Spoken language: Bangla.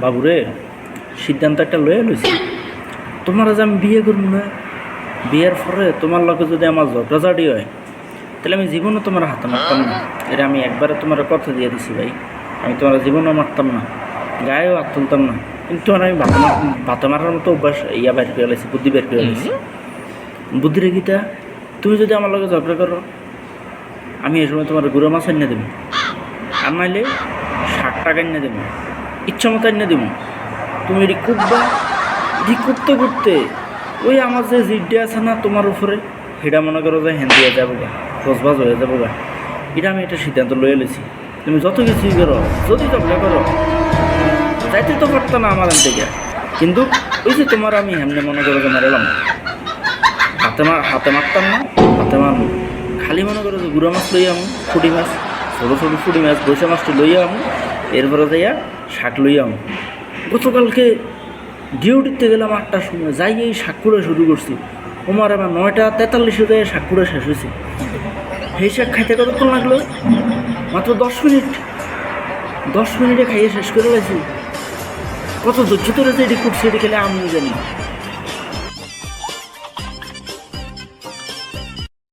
বাবুরে সিদ্ধান্ত একটা লয়ে লইছি, তোমার যে আমি বিয়ে করবো না, বিয়ের পরে তোমার লগে যদি আমার ঝগড়াঝাড়ি হয় তাহলে আমি জীবনও তোমার হাতে মারতাম না। এটা আমি একবারে তোমার কথা দিয়ে দিছি ভাই, আমি তোমার জীবনও মারতাম না, গায়েও হাত তুলতাম না, কিন্তু তোমার আমি ভাতে মারার মতো অভ্যাস বের করে লাইছি, বুদ্ধি বের করে লাইছি। বুদ্ধি রেখিটা তুমি যদি আমার লগে ঝগড়া করো, আমি এই সময় তোমার গুঁড়ো মাছ এনে দেবো, আর নাইলে 60 টাকা এনে দেবো, ইচ্ছা মতো এনে দেবো। তুমি এটি কুটবা, এটি করতে করতে ওই আমার যে জিড্ডে আছে না তোমার উপরে, সেটা মনে করো যে হ্যান দিয়ে যাবো গা, বসবাস হয়ে যাবো গা। এটা আমি একটা সিদ্ধান্ত লয়ে লেছি, তুমি যত কিছুই করো, যদি ঝগড়া করো, যাইতে তো পারতো না আমার থেকে, কিন্তু ওই যে তোমার আমি এমনি মনে করো যে মারলাম, হাতে মারতাম না, হাতে মারবো খালি মনে করো যে গুঁড়া মাছ লইয়া আমু, ফুটি মাছ, ছোটো ছোটো ফুটি মাছ, বৈশা মাছটা লইয়া আমু, এরপরে যাইয়া শাক লইয়া আমু। গতকালকে ডিউটিতে গেলাম 8টার সময়, যাই এই শাক কুড়া শুরু করছি, আমার 9:43 যাই শাক কুড়া শেষ হয়েছে। সেই শাক খাইতে কতক্ষণ লাগলো? মাত্র 10 মিনিট, 10 মিনিটে খাইয়ে শেষ করে গেছি। কত ধৈর্য ধরে যে এটি করছি, এটি খেলে আমি জানি।